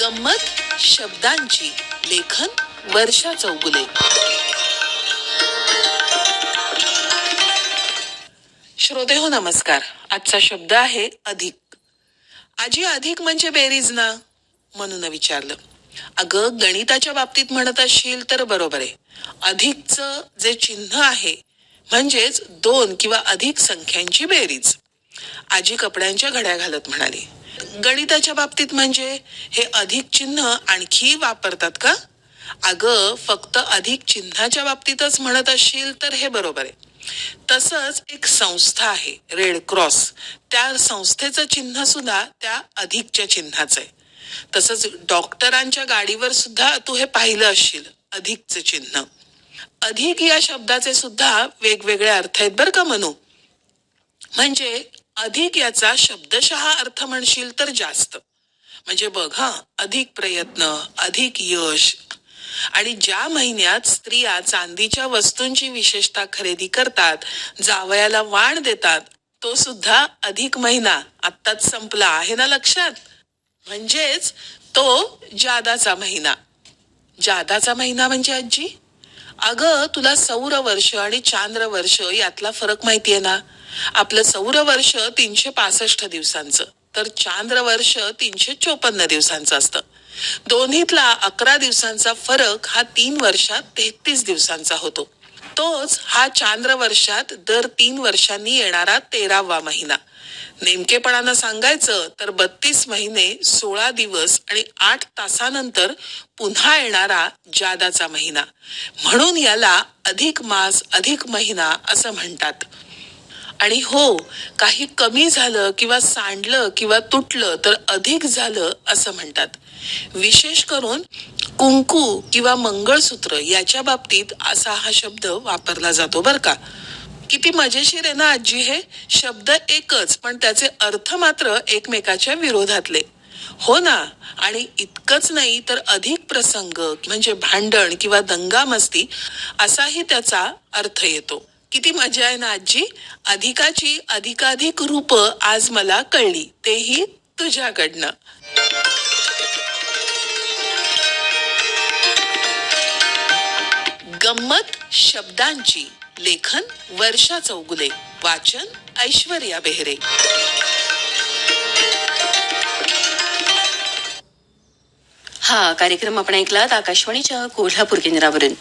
गंमत शब्दांची. लेखन वर्षा चौगुले. श्रोते हो नमस्कार. आजचा शब्द आहे अधिक. आजी अधिक म्हणजे बेरीज ना म्हणून विचारलं. अगं गणिताच्या बाबतीत म्हणत असशील तर बरोबर आहे. अधिकचं जे चिन्ह आहे म्हणजेच दोन किंवा अधिक संख्यांची बेरीज. आजी कपड्यांच्या घड्या घालत म्हणाली. गणिताच्या बाबतीत म्हणजे हे अधिक चिन्ह आणखी वापरतात का? अगं फक्त अधिक चिन्हाच्या बाबतीतच म्हणत असशील तर हे बरोबर आहे. तसंच एक संस्था आहे रेड क्रॉस, त्या संस्थेचं चिन्ह सुद्धा त्या अधिकच्या चिन्हाचं आहे. तसंच डॉक्टरांच्या गाडीवर सुद्धा तू हे पाहिलं असशील अधिकचं चिन्ह. अधिक या शब्दाचे सुद्धा वेगवेगळे अर्थ आहेत बरं का मनू. म्हणजे अधिक याचा शब्दशः अर्थ म्हणशील तर जास्त. म्हणजे बघ हा, अधिक प्रयत्न, अधिक यश. आणि ज्या महिन्यात स्त्रिया चांदीच्या वस्तूंची विशेषतः खरेदी करतात, जावयाला वाण देतात, तो सुद्धा अधिक महिना आत्ताच संपला आहे ना लक्षात. म्हणजेच तो जादाचा महिना. जादाचा महिना म्हणजे आजी, अगं तुला सौर वर्ष आणि चांद्र वर्ष यातला फरक माहितीये ना. आपलं सौर वर्ष 365 दिवसांचं तर चांद्र वर्ष 354 दिवसांचं असतं. दोन्हीतला 11 दिवसांचा फरक हा 3 वर्षात 33 दिवसांचा होतो. तोच हा चांद्र वर्षात दर 3 वर्षांनी येणारा 13वा महिना. नेमकेपणानं सांगायचं तर 32 महिने 16 दिवस आणि 8 तासानंतर पुन्हा येणारा जादाचा महिना. म्हणून याला अधिक मास अधिक महिना असं म्हणतात. आणि हो, काही कमी झालं किंवा सांडलं किंवा तुटलं तर अधिक झालं असं म्हणतात. विशेष करून कुंकू किंवा मंगळसूत्र याच्या बाबतीत असा हा शब्द वापरला जातो बर का. किती मजेशीर आहे ना आजी हे. शब्द एकच पण त्याचे अर्थ मात्र एकमेकाच्या विरोधातले. हो ना. आणि इतकंच नाही तर अधिक प्रसंग म्हणजे भांडण किंवा दंगामस्ती असाही त्याचा अर्थ येतो. किती मजा आहे ना आजी. अधिकाची अधिकाधिक रूप आज मला कळली, तेही तुझ्याकडनं. गंमत शब्दांची. लेखन वर्षा चौगुले. वाचन ऐश्वर्या बेहरे. हा कार्यक्रम आपण ऐकलात आकाशवाणीच्या कोल्हापूर केंद्रावरून.